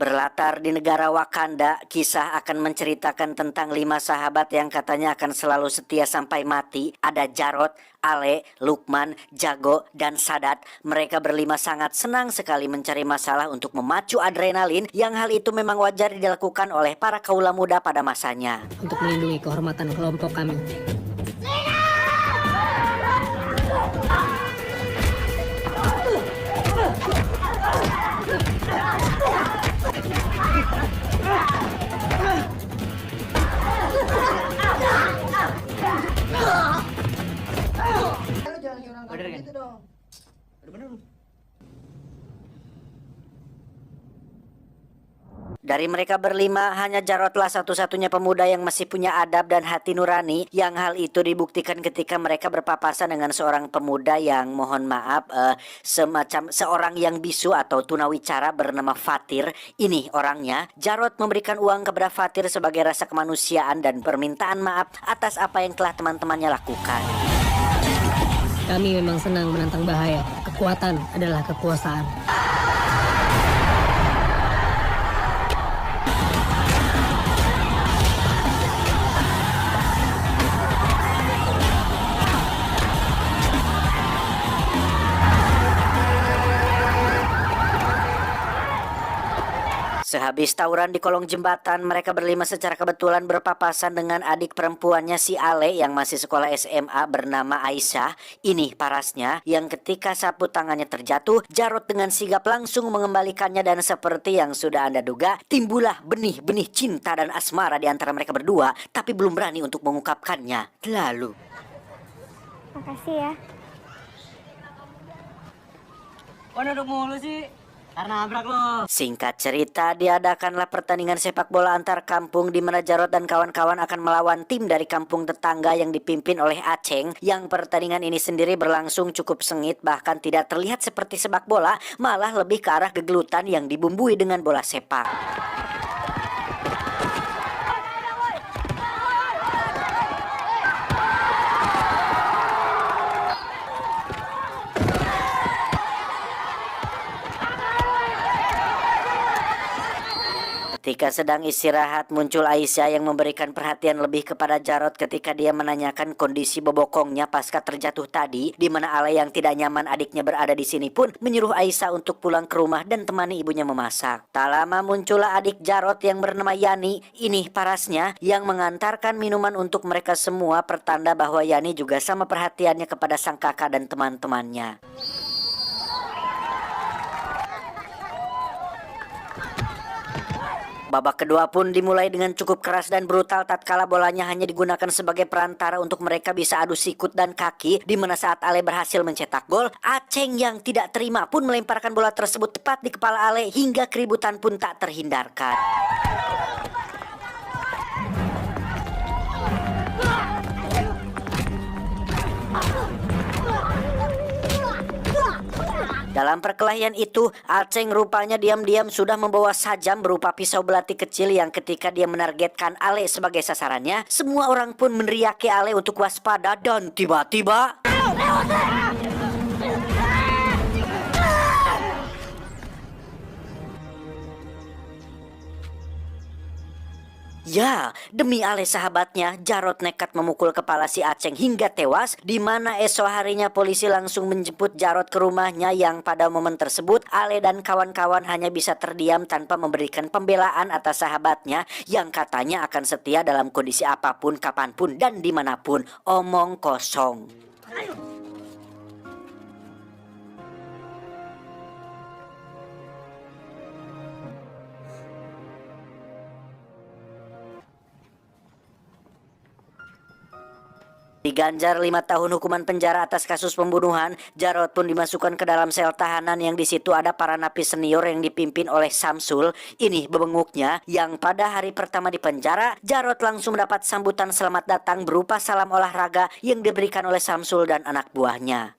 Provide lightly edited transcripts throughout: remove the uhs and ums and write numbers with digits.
Berlatar di negara Wakanda, kisah akan menceritakan tentang 5 sahabat yang katanya akan selalu setia sampai mati. Ada Jarod, Ale, Lukman, Jago, dan Sadat. Mereka berlima sangat senang sekali mencari masalah untuk memacu adrenalin, yang hal itu memang wajar dilakukan oleh para kaula muda pada masanya. Untuk melindungi kehormatan kelompok kami. Bener kan? Gitu dong. Bener. Dari mereka berlima, hanya Jarodlah satu-satunya pemuda yang masih punya adab dan hati nurani, yang hal itu dibuktikan ketika mereka berpapasan dengan seorang pemuda yang, mohon maaf, semacam seorang yang bisu atau tunawicara bernama Fatir. Ini orangnya. Jarod memberikan uang kepada Fatir sebagai rasa kemanusiaan dan permintaan maaf atas apa yang telah teman-temannya lakukan. Kami memang senang menantang bahaya. Kekuatan adalah kekuasaan. Sehabis tawuran di kolong jembatan, mereka berlima secara kebetulan berpapasan dengan adik perempuannya si Ale yang masih sekolah SMA bernama Aisyah. Ini parasnya, yang ketika sapu tangannya terjatuh, Jarod dengan sigap langsung mengembalikannya, dan seperti yang sudah Anda duga, timbullah benih-benih cinta dan asmara di antara mereka berdua, tapi belum berani untuk mengungkapkannya. Lalu, makasih ya. Kok duduk mulu sih? Karena nabrak lo. singkat cerita, diadakanlah pertandingan sepak bola antar kampung di mana Jarod dan kawan-kawan akan melawan tim dari kampung tetangga yang dipimpin oleh Aceng. Yang pertandingan ini sendiri berlangsung cukup sengit, bahkan tidak terlihat seperti sepak bola, malah lebih ke arah gegelutan yang dibumbui dengan bola sepak. Ketika sedang istirahat, muncul Aisyah yang memberikan perhatian lebih kepada Jarod ketika dia menanyakan kondisi bobokongnya pasca terjatuh tadi, di mana Ale yang tidak nyaman adiknya berada di sini pun menyuruh Aisyah untuk pulang ke rumah dan temani ibunya memasak. Tak lama muncullah adik Jarod yang bernama Yani. Ini parasnya yang mengantarkan minuman untuk mereka semua, pertanda bahwa Yani juga sama perhatiannya kepada sang kakak dan teman-temannya. Babak kedua pun dimulai dengan cukup keras dan brutal tatkala bolanya hanya digunakan sebagai perantara untuk mereka bisa adu sikut dan kaki, di mana saat Ale berhasil mencetak gol, Aceng yang tidak terima pun melemparkan bola tersebut tepat di kepala Ale hingga keributan pun tak terhindarkan. Dalam perkelahian itu, Aceng rupanya diam-diam sudah membawa sajam berupa pisau belati kecil yang ketika dia menargetkan Ale sebagai sasarannya, semua orang pun meneriaki Ale untuk waspada, dan tiba-tiba ya, demi Ale sahabatnya, Jarod nekat memukul kepala si Aceng hingga tewas, di mana esok harinya polisi langsung menjemput Jarod ke rumahnya, yang pada momen tersebut Ale dan kawan-kawan hanya bisa terdiam tanpa memberikan pembelaan atas sahabatnya yang katanya akan setia dalam kondisi apapun, kapanpun, dan dimanapun. Omong kosong. Diganjar 5 tahun hukuman penjara atas kasus pembunuhan, Jarod pun dimasukkan ke dalam sel tahanan yang di situ ada para napi senior yang dipimpin oleh Samsul. Ini bebenguknya yang pada hari pertama di penjara, Jarod langsung mendapat sambutan selamat datang berupa salam olahraga yang diberikan oleh Samsul dan anak buahnya.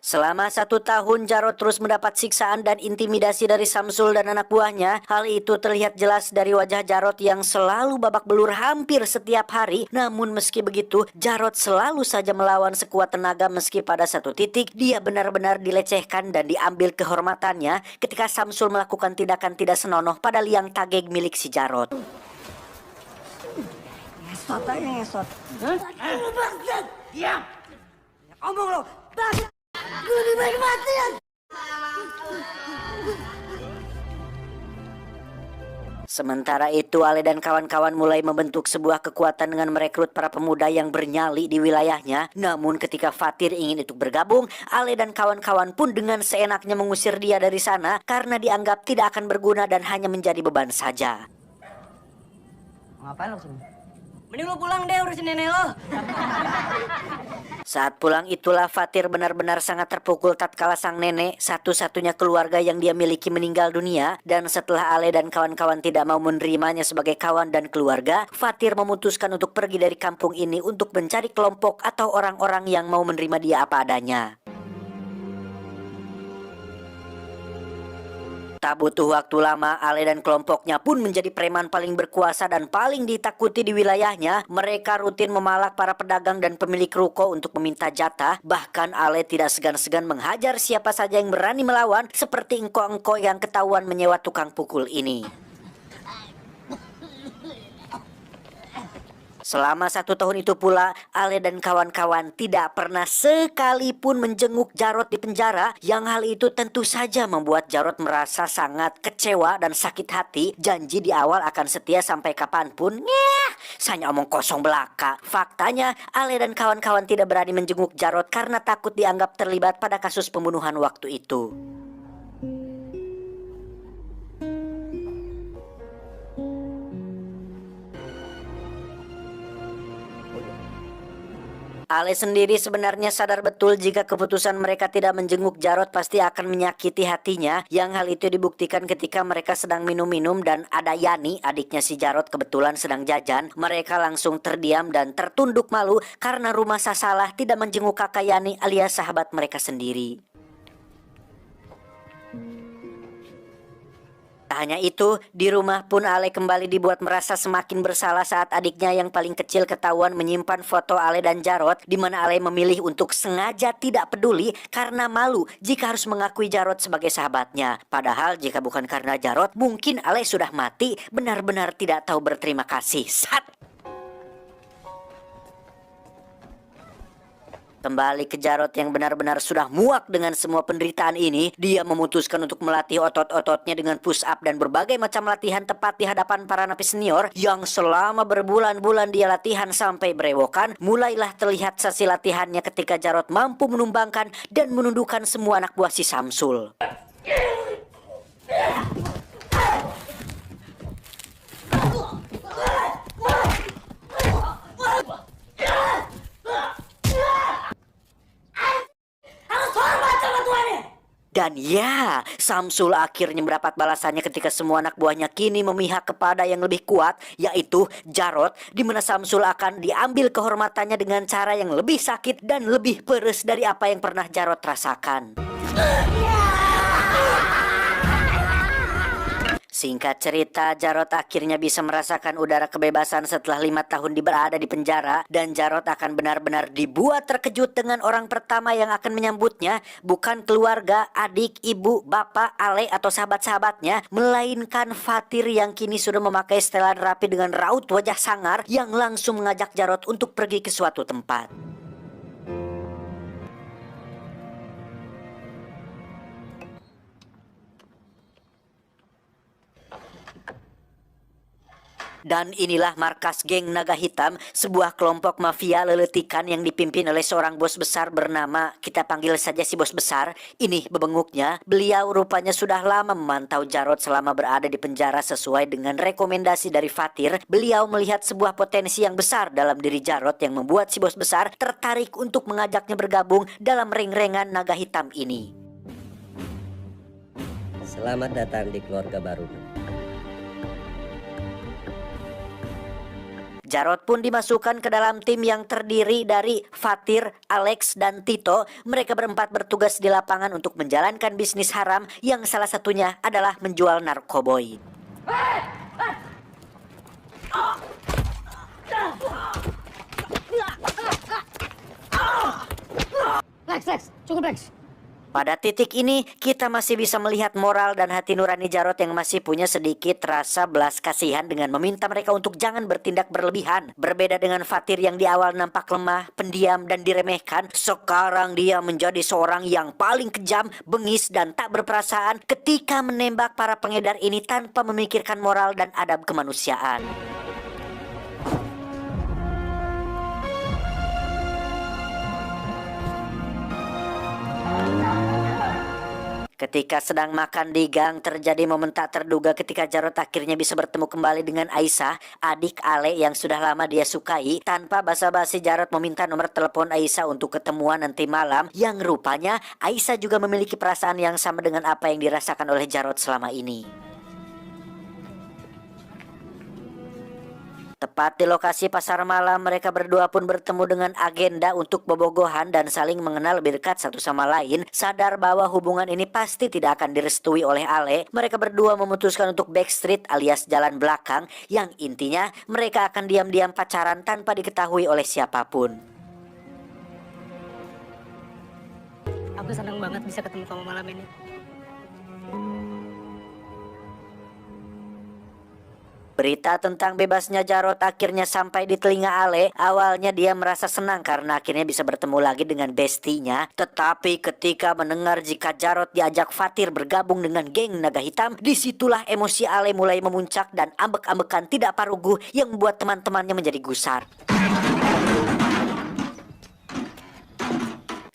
Selama 1 tahun, Jarod terus mendapat siksaan dan intimidasi dari Samsul dan anak buahnya. Hal itu terlihat jelas dari wajah Jarod yang selalu babak belur hampir setiap hari. Namun meski begitu, Jarod selalu saja melawan sekuat tenaga meski pada satu titik dia benar-benar dilecehkan dan diambil kehormatannya ketika Samsul melakukan tindakan tidak senonoh pada liang tageg milik si Jarod. Ngesot aja ngesot. Lu bangsat. Diam. Omong lo. Bangsat. Gue lebih baik mati ya. Sementara itu, Ale dan kawan-kawan mulai membentuk sebuah kekuatan dengan merekrut para pemuda yang bernyali di wilayahnya. Namun ketika Fatir ingin ikut bergabung, Ale dan kawan-kawan pun dengan seenaknya mengusir dia dari sana karena dianggap tidak akan berguna dan hanya menjadi beban saja. Ngapain lo sini? Mending lo pulang deh urusin nenek lo. Saat pulang itulah Fatir benar-benar sangat terpukul tatkala sang nenek, satu-satunya keluarga yang dia miliki, meninggal dunia. Dan setelah Ale dan kawan-kawan tidak mau menerimanya sebagai kawan dan keluarga, Fatir memutuskan untuk pergi dari kampung ini untuk mencari kelompok atau orang-orang yang mau menerima dia apa adanya. Tak butuh waktu lama, Ale dan kelompoknya pun menjadi preman paling berkuasa dan paling ditakuti di wilayahnya. Mereka rutin memalak para pedagang dan pemilik ruko untuk meminta jatah. Bahkan Ale tidak segan-segan menghajar siapa saja yang berani melawan, seperti engko-engko yang ketahuan menyewa tukang pukul ini. Selama 1 tahun itu pula, Ale dan kawan-kawan tidak pernah sekalipun menjenguk Jarod di penjara. Yang hal itu tentu saja membuat Jarod merasa sangat kecewa dan sakit hati. Janji di awal akan setia sampai kapanpun. Saya omong kosong belaka. Faktanya, Ale dan kawan-kawan tidak berani menjenguk Jarod karena takut dianggap terlibat pada kasus pembunuhan waktu itu. Ale sendiri sebenarnya sadar betul jika keputusan mereka tidak menjenguk Jarod pasti akan menyakiti hatinya. Yang hal itu dibuktikan ketika mereka sedang minum-minum dan ada Yani, adiknya si Jarod, kebetulan sedang jajan. Mereka langsung terdiam dan tertunduk malu karena rumah sasalah tidak menjenguk kakak Yani alias sahabat mereka sendiri. Tak hanya itu, di rumah pun Ale kembali dibuat merasa semakin bersalah saat adiknya yang paling kecil ketahuan menyimpan foto Ale dan Jarod, di mana Ale memilih untuk sengaja tidak peduli karena malu jika harus mengakui Jarod sebagai sahabatnya. Padahal jika bukan karena Jarod, mungkin Ale sudah mati, benar-benar tidak tahu berterima kasih. Kembali ke Jarod yang benar-benar sudah muak dengan semua penderitaan ini, dia memutuskan untuk melatih otot-ototnya dengan push up dan berbagai macam latihan tepat di hadapan para napi senior yang selama berbulan-bulan dia latihan sampai berewokan. Mulailah terlihat sesi latihannya ketika Jarod mampu menumbangkan dan menundukkan semua anak buah si Samsul. Dan ya, Samsul akhirnya mendapat balasannya ketika semua anak buahnya kini memihak kepada yang lebih kuat, yaitu Jarod, di mana Samsul akan diambil kehormatannya dengan cara yang lebih sakit dan lebih peres dari apa yang pernah Jarod rasakan. Singkat cerita, Jarod akhirnya bisa merasakan udara kebebasan setelah 5 tahun berada di penjara. Dan Jarod akan benar-benar dibuat terkejut dengan orang pertama yang akan menyambutnya. Bukan keluarga, adik, ibu, bapak, Ale atau sahabat-sahabatnya, melainkan Fatir yang kini sudah memakai setelan rapi dengan raut wajah sangar yang langsung mengajak Jarod untuk pergi ke suatu tempat. Dan inilah markas geng Naga Hitam, sebuah kelompok mafia leletikan yang dipimpin oleh seorang bos besar bernama, kita panggil saja si bos besar. Ini bebenguknya, beliau rupanya sudah lama memantau Jarod selama berada di penjara sesuai dengan rekomendasi dari Fatir. Beliau melihat sebuah potensi yang besar dalam diri Jarod yang membuat si bos besar tertarik untuk mengajaknya bergabung dalam ring-rengan Naga Hitam ini. Selamat datang di keluarga baru. Jarod pun dimasukkan ke dalam tim yang terdiri dari Fatir, Alex, dan Tito. Mereka berempat bertugas di lapangan untuk menjalankan bisnis haram yang salah satunya adalah menjual narkoboy. Lex, cukup Lex. Pada titik ini, kita masih bisa melihat moral dan hati nurani Jarod yang masih punya sedikit rasa belas kasihan dengan meminta mereka untuk jangan bertindak berlebihan. Berbeda dengan Fatir yang di awal nampak lemah, pendiam, dan diremehkan, sekarang dia menjadi seorang yang paling kejam, bengis, dan tak berperasaan ketika menembak para pengedar ini tanpa memikirkan moral dan adab kemanusiaan. Ketika sedang makan di gang, terjadi momen tak terduga ketika Jarod akhirnya bisa bertemu kembali dengan Aisyah, adik Ale yang sudah lama dia sukai. Tanpa basa-basi, Jarod meminta nomor telepon Aisyah untuk ketemuan nanti malam, yang rupanya Aisyah juga memiliki perasaan yang sama dengan apa yang dirasakan oleh Jarod selama ini. Tepat di lokasi pasar malam, mereka berdua pun bertemu dengan agenda untuk bobogohan dan saling mengenal lebih dekat satu sama lain. Sadar bahwa hubungan ini pasti tidak akan direstui oleh Ale, mereka berdua memutuskan untuk backstreet alias jalan belakang, yang intinya mereka akan diam-diam pacaran tanpa diketahui oleh siapapun. Aku senang banget bisa ketemu kamu malam ini. Berita tentang bebasnya Jarod akhirnya sampai di telinga Ale. Awalnya dia merasa senang karena akhirnya bisa bertemu lagi dengan bestinya. Tetapi ketika mendengar jika Jarod diajak Fatir bergabung dengan geng Naga Hitam, disitulah emosi Ale mulai memuncak dan ambek-ambekan tidak paruguh yang membuat teman-temannya menjadi gusar.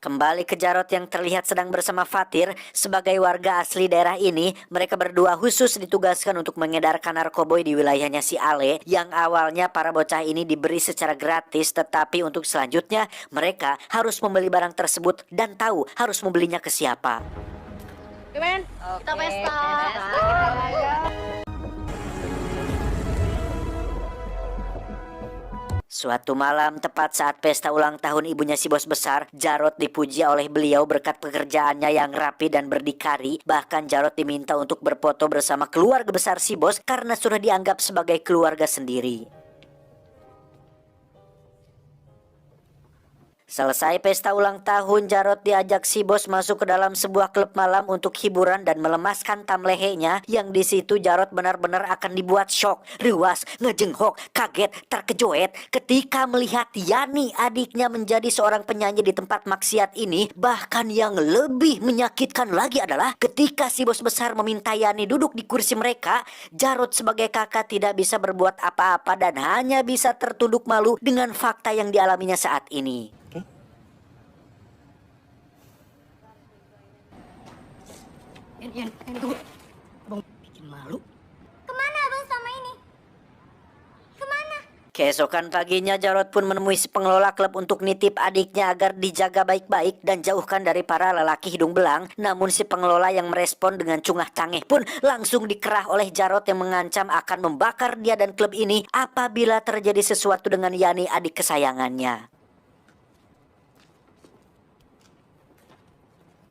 Kembali ke Jarod yang terlihat sedang bersama Fatir. Sebagai warga asli daerah ini, mereka berdua khusus ditugaskan untuk mengedarkan narkoboy di wilayahnya si Ale, yang awalnya para bocah ini diberi secara gratis, tetapi untuk selanjutnya mereka harus membeli barang tersebut dan tahu harus membelinya ke siapa. Kita pesta. Suatu malam, tepat saat pesta ulang tahun ibunya si bos besar, Jarod dipuji oleh beliau berkat pekerjaannya yang rapi dan berdikari. Bahkan Jarod diminta untuk berfoto bersama keluarga besar si bos karena sudah dianggap sebagai keluarga sendiri. Selesai pesta ulang tahun, Jarod diajak si bos masuk ke dalam sebuah klub malam untuk hiburan dan melemaskan tam lehenya, yang di situ Jarod benar-benar akan dibuat shock, ruas, ngejenghok, kaget, terkejoet ketika melihat Yani adiknya menjadi seorang penyanyi di tempat maksiat ini. Bahkan yang lebih menyakitkan lagi adalah ketika si bos besar meminta Yani duduk di kursi mereka, Jarod sebagai kakak tidak bisa berbuat apa-apa dan hanya bisa tertunduk malu dengan fakta yang dialaminya saat ini. Yan, tunggu. Abang bikin malu. Kemana abang selama ini? Kemana? Keesokan paginya Jarod pun menemui si pengelola klub untuk nitip adiknya agar dijaga baik-baik dan jauhkan dari para lelaki hidung belang. Namun si pengelola yang merespon dengan cungah cangeh pun langsung dikerah oleh Jarod yang mengancam akan membakar dia dan klub ini apabila terjadi sesuatu dengan Yani adik kesayangannya.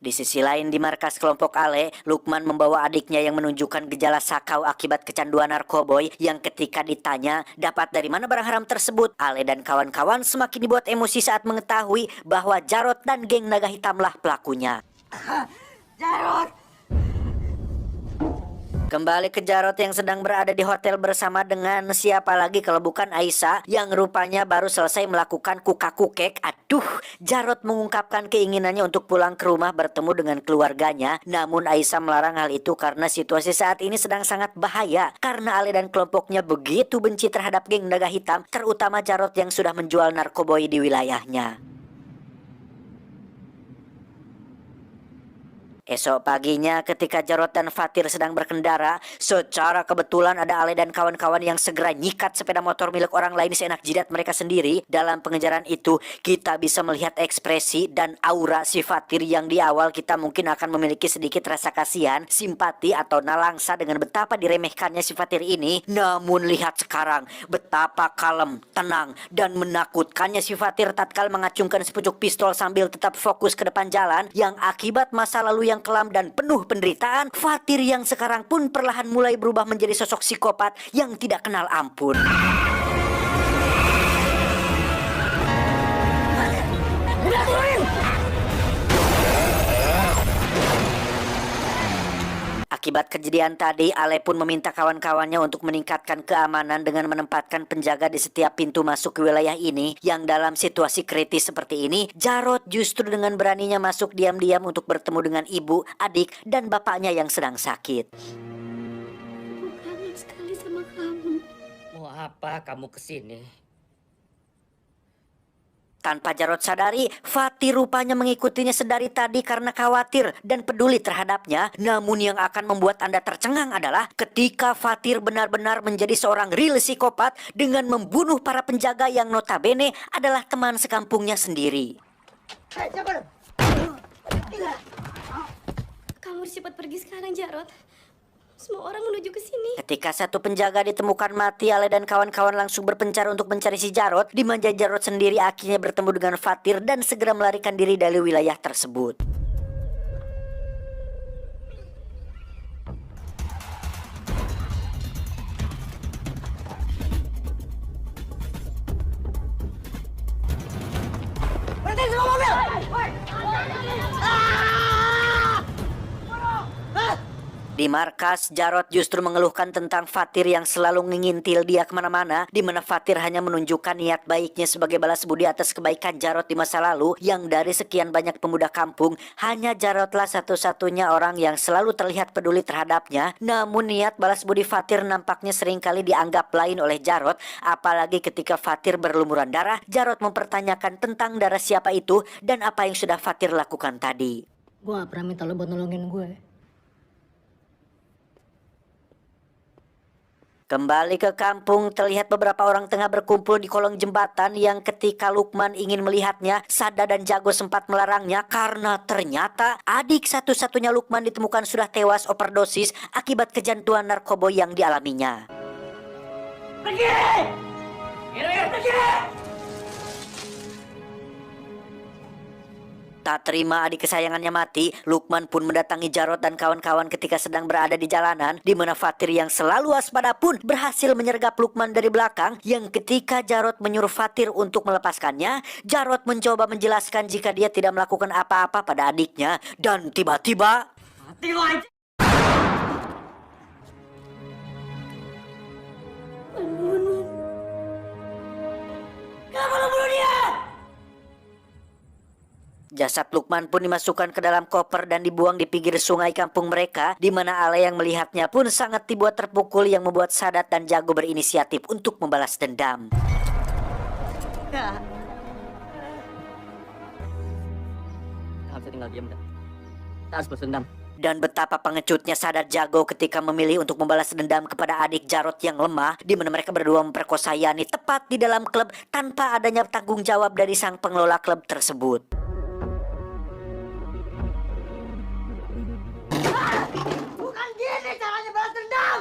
Di sisi lain di markas kelompok Ale, Lukman membawa adiknya yang menunjukkan gejala sakau akibat kecanduan narkoboy, yang ketika ditanya dapat dari mana barang haram tersebut, Ale dan kawan-kawan semakin dibuat emosi saat mengetahui bahwa Jarod dan geng Naga Hitamlah pelakunya. Jarod! Kembali ke Jarod yang sedang berada di hotel bersama dengan siapa lagi kalau bukan Aisyah yang rupanya baru selesai melakukan kukak-kukek. Aduh, Jarod mengungkapkan keinginannya untuk pulang ke rumah bertemu dengan keluarganya. Namun Aisyah melarang hal itu karena situasi saat ini sedang sangat bahaya. Karena Ale dan kelompoknya begitu benci terhadap geng Naga Hitam, terutama Jarod yang sudah menjual narkoboy di wilayahnya. Esok paginya ketika Jarod dan Fatir sedang berkendara, secara kebetulan ada Ale dan kawan-kawan yang segera nyikat sepeda motor milik orang lain seenak jidat mereka sendiri. Dalam pengejaran itu, kita bisa melihat ekspresi dan aura si Fatir yang di awal kita mungkin akan memiliki sedikit rasa kasihan, simpati atau nalangsa dengan betapa diremehkannya si Fatir ini. Namun lihat sekarang, betapa kalem, tenang, dan menakutkannya si Fatir tatkala mengacungkan sepucuk pistol sambil tetap fokus ke depan jalan yang akibat masa lalu yang kelam dan penuh penderitaan, Fatir yang sekarang pun perlahan mulai berubah menjadi sosok psikopat yang tidak kenal ampun. Akibat kejadian tadi, Ale pun meminta kawan-kawannya untuk meningkatkan keamanan dengan menempatkan penjaga di setiap pintu masuk ke wilayah ini. Yang dalam situasi kritis seperti ini, Jarod justru dengan beraninya masuk diam-diam untuk bertemu dengan ibu, adik, dan bapaknya yang sedang sakit. Aku kangen sekali sama kamu. Mau apa kamu kesini? Tanpa Jarod sadari, Fatir rupanya mengikutinya sedari tadi karena khawatir dan peduli terhadapnya. Namun yang akan membuat Anda tercengang adalah ketika Fatir benar-benar menjadi seorang real psikopat dengan membunuh para penjaga yang notabene adalah teman sekampungnya sendiri. Kamu harus cepat pergi sekarang, Jarod. Semua orang menuju ke sini. Ketika satu penjaga ditemukan mati, Ale dan kawan-kawan langsung berpencar untuk mencari si Jarod. Di mana Jarod sendiri akhirnya bertemu dengan Fatir dan segera melarikan diri dari wilayah tersebut. Berhenti semua mobil! Di markas, Jarod justru mengeluhkan tentang Fatir yang selalu ngintil dia kemana-mana, di mana Fatir hanya menunjukkan niat baiknya sebagai balas budi atas kebaikan Jarod di masa lalu, yang dari sekian banyak pemuda kampung, hanya Jarodlah satu-satunya orang yang selalu terlihat peduli terhadapnya. Namun niat balas budi Fatir nampaknya seringkali dianggap lain oleh Jarod, apalagi ketika Fatir berlumuran darah, Jarod mempertanyakan tentang darah siapa itu dan apa yang sudah Fatir lakukan tadi. Gue gak pernah minta lo buat nolongin gue. Kembali ke kampung, terlihat beberapa orang tengah berkumpul di kolong jembatan yang ketika Lukman ingin melihatnya, Sada dan Jago sempat melarangnya karena ternyata adik satu-satunya Lukman ditemukan sudah tewas overdosis akibat kejantuan narkoba yang dialaminya. Pergi! Pergi! Tak terima adik kesayangannya mati, Lukman pun mendatangi Jarod dan kawan-kawan ketika sedang berada di jalanan, di mana Fatir yang selalu waspada pun berhasil menyergap Lukman dari belakang, yang ketika Jarod menyuruh Fatir untuk melepaskannya, Jarod mencoba menjelaskan jika dia tidak melakukan apa-apa pada adiknya, dan tiba-tiba... Mati lo aja! Kenapa lo bunuh dia? Jasad Lukman pun dimasukkan ke dalam koper dan dibuang di pinggir sungai kampung mereka, di mana Ale yang melihatnya pun sangat dibuat terpukul, yang membuat Sadat dan Jago berinisiatif untuk membalas dendam. Kamu bisa tinggal diam, kita harus balas dendam. Dan betapa pengecutnya Sadat Jago ketika memilih untuk membalas dendam kepada adik Jarod yang lemah, di mana mereka berdua memperkosa Yani tepat di dalam klub tanpa adanya tanggung jawab dari sang pengelola klub tersebut. Bukan gini caranya balas dendam!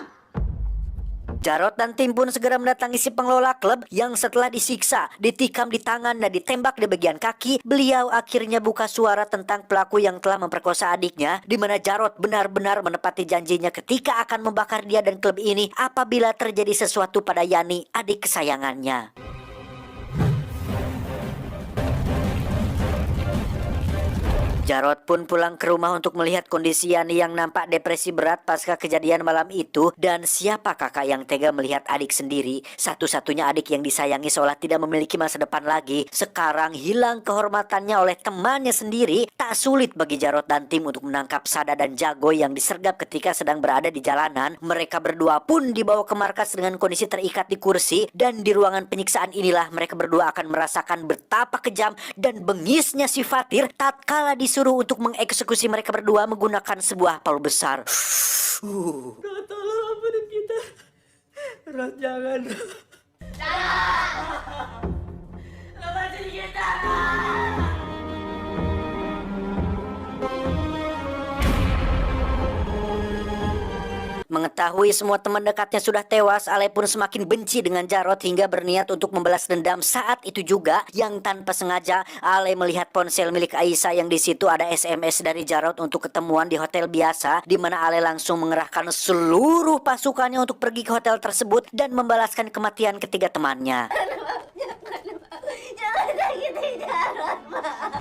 Jarod dan tim pun segera mendatangi si pengelola klub yang setelah disiksa, ditikam di tangan dan ditembak di bagian kaki, beliau akhirnya buka suara tentang pelaku yang telah memperkosa adiknya, di mana Jarod benar-benar menepati janjinya ketika akan membakar dia dan klub ini apabila terjadi sesuatu pada Yani, adik kesayangannya. Jarod pun pulang ke rumah untuk melihat kondisi Yani yang nampak depresi berat pasca kejadian malam itu. Dan siapa kakak yang tega melihat adik sendiri, satu-satunya adik yang disayangi seolah tidak memiliki masa depan lagi, sekarang hilang kehormatannya oleh temannya sendiri. Tak sulit bagi Jarod dan tim untuk menangkap Sada dan Jago yang disergap ketika sedang berada di jalanan. Mereka berdua pun dibawa ke markas dengan kondisi terikat di kursi, dan di ruangan penyiksaan inilah mereka berdua akan merasakan betapa kejam dan bengisnya si Fatir tatkala di disuruh untuk mengeksekusi mereka berdua menggunakan sebuah palu besar. Tolong ampunin kita. Rod, jangan. Lepasin kita. Mengetahui semua teman dekatnya sudah tewas, Ale pun semakin benci dengan Jarod hingga berniat untuk membalas dendam. Saat itu juga yang tanpa sengaja Ale melihat ponsel milik Aisyah yang di situ ada SMS dari Jarod untuk ketemuan di hotel biasa, di mana Ale langsung mengerahkan seluruh pasukannya untuk pergi ke hotel tersebut dan membalaskan kematian ketiga temannya. Jangan sakiti Jarod, Pak.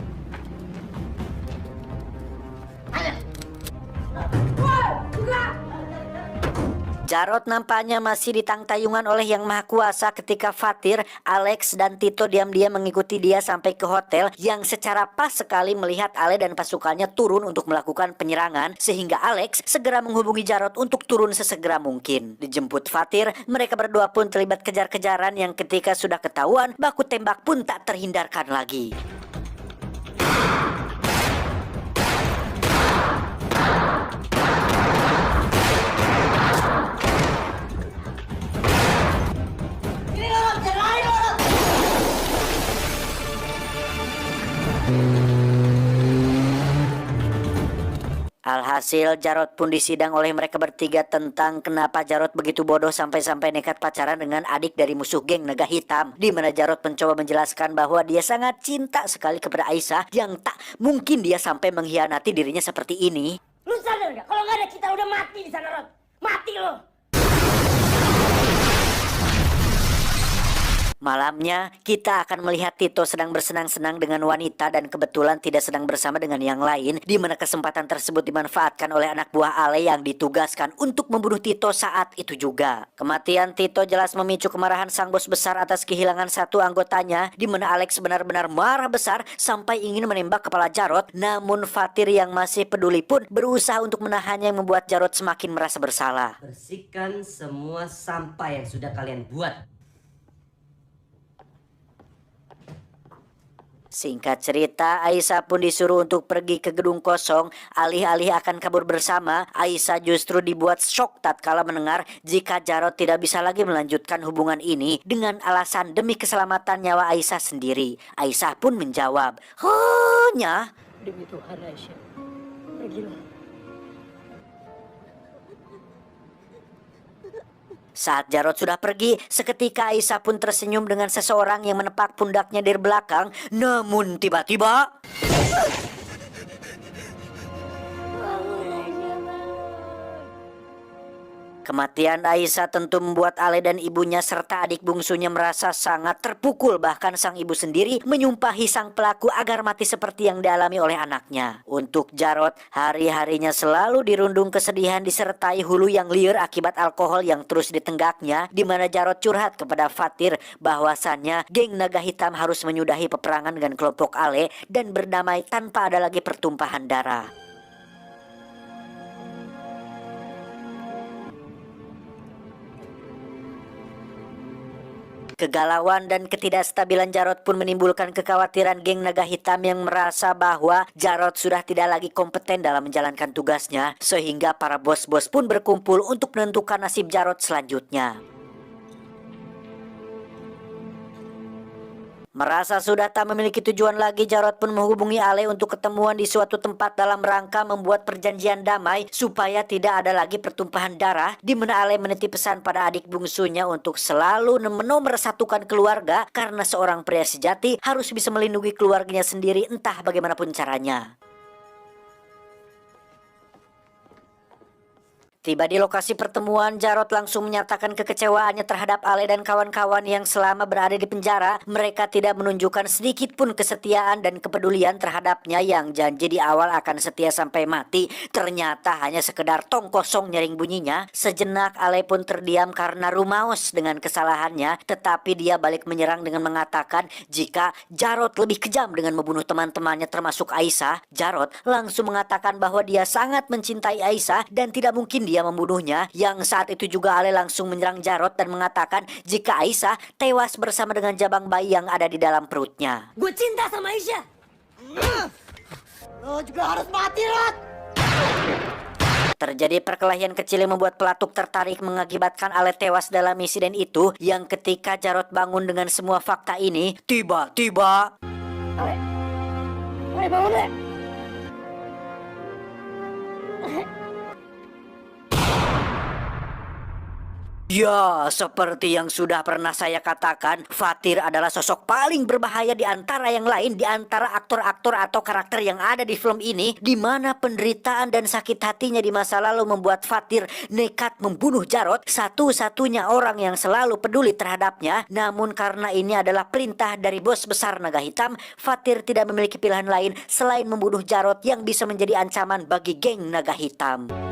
Jarod nampaknya masih ditangtayungan oleh Yang Maha Kuasa ketika Fatir, Alex, dan Tito diam-diam mengikuti dia sampai ke hotel yang secara pas sekali melihat Ale dan pasukannya turun untuk melakukan penyerangan, sehingga Alex segera menghubungi Jarod untuk turun sesegera mungkin. Dijemput Fatir, mereka berdua pun terlibat kejar-kejaran yang ketika sudah ketahuan, baku tembak pun tak terhindarkan lagi. Alhasil Jarod pun disidang oleh mereka bertiga tentang kenapa Jarod begitu bodoh sampai-sampai nekat pacaran dengan adik dari musuh geng Naga Hitam, di mana Jarod mencoba menjelaskan bahwa dia sangat cinta sekali kepada Aisyah yang tak mungkin dia sampai mengkhianati dirinya seperti ini. Lu sadar gak? Kalau nggak ada kita udah mati di sana, Rod. Mati lo. Malamnya, kita akan melihat Tito sedang bersenang-senang dengan wanita dan kebetulan tidak sedang bersama dengan yang lain, di mana kesempatan tersebut dimanfaatkan oleh anak buah Ale yang ditugaskan untuk membunuh Tito saat itu juga. Kematian Tito jelas memicu kemarahan sang bos besar atas kehilangan satu anggotanya, di mana Alex benar-benar marah besar sampai ingin menembak kepala Jarod, namun Fatir yang masih peduli pun berusaha untuk menahannya yang membuat Jarod semakin merasa bersalah. Bersihkan semua sampah yang sudah kalian buat. Singkat cerita, Aisyah pun disuruh untuk pergi ke gedung kosong. Alih-alih akan kabur bersama, Aisyah justru dibuat syok tatkala mendengar jika Jarod tidak bisa lagi melanjutkan hubungan ini dengan alasan demi keselamatan nyawa Aisyah sendiri. Aisyah pun menjawab, "Hanya Demi Tuhan, Aisyah, pergilah. Saat Jarod sudah pergi, seketika Aisyah pun tersenyum dengan seseorang yang menepak pundaknya dari belakang. Namun tiba-tiba kematian Aisyah tentu membuat Ale dan ibunya serta adik bungsunya merasa sangat terpukul. Bahkan sang ibu sendiri menyumpahi sang pelaku agar mati seperti yang dialami oleh anaknya. Untuk Jarod, hari-harinya selalu dirundung kesedihan disertai hulu yang liar akibat alkohol yang terus ditenggaknya, di mana Jarod curhat kepada Fatir bahwasannya geng Naga Hitam harus menyudahi peperangan dengan kelompok Ale dan berdamai tanpa ada lagi pertumpahan darah. Kegalauan dan ketidakstabilan Jarod pun menimbulkan kekhawatiran geng Naga Hitam yang merasa bahwa Jarod sudah tidak lagi kompeten dalam menjalankan tugasnya, sehingga para bos-bos pun berkumpul untuk menentukan nasib Jarod selanjutnya. Merasa sudah tak memiliki tujuan lagi, Jarod pun menghubungi Ale untuk ketemuan di suatu tempat dalam rangka membuat perjanjian damai supaya tidak ada lagi pertumpahan darah, di mana Ale menitip pesan pada adik bungsunya untuk selalu menomorsatukan keluarga karena seorang pria sejati harus bisa melindungi keluarganya sendiri entah bagaimanapun caranya. Tiba di lokasi pertemuan, Jarod langsung menyatakan kekecewaannya terhadap Ale dan kawan-kawan yang selama berada di penjara, mereka tidak menunjukkan sedikit pun kesetiaan dan kepedulian terhadapnya yang janji di awal akan setia sampai mati, ternyata hanya sekedar tong kosong nyaring bunyinya. Sejenak Ale pun terdiam karena rumaos dengan kesalahannya, tetapi dia balik menyerang dengan mengatakan jika Jarod lebih kejam dengan membunuh teman-temannya termasuk Aisyah. Jarod langsung mengatakan bahwa dia sangat mencintai Aisyah dan tidak mungkin dia membunuhnya, yang saat itu juga Ale langsung menyerang Jarod dan mengatakan jika Aisyah tewas bersama dengan jabang bayi yang ada di dalam perutnya. Gue cinta sama Aisyah. Lo juga harus mati, Rot! Terjadi perkelahian kecil yang membuat pelatuk tertarik mengakibatkan Ale tewas dalam insiden itu, yang ketika Jarot bangun dengan semua fakta ini, tiba-tiba Ale bangun, Ale! ya, seperti yang sudah pernah saya katakan, Fatir adalah sosok paling berbahaya di antara yang lain, di antara aktor-aktor atau karakter yang ada di film ini, di mana penderitaan dan sakit hatinya di masa lalu membuat Fatir nekat membunuh Jarot, satu-satunya orang yang selalu peduli terhadapnya. Namun karena ini adalah perintah dari bos besar Naga Hitam, Fatir tidak memiliki pilihan lain selain membunuh Jarot yang bisa menjadi ancaman bagi geng Naga Hitam.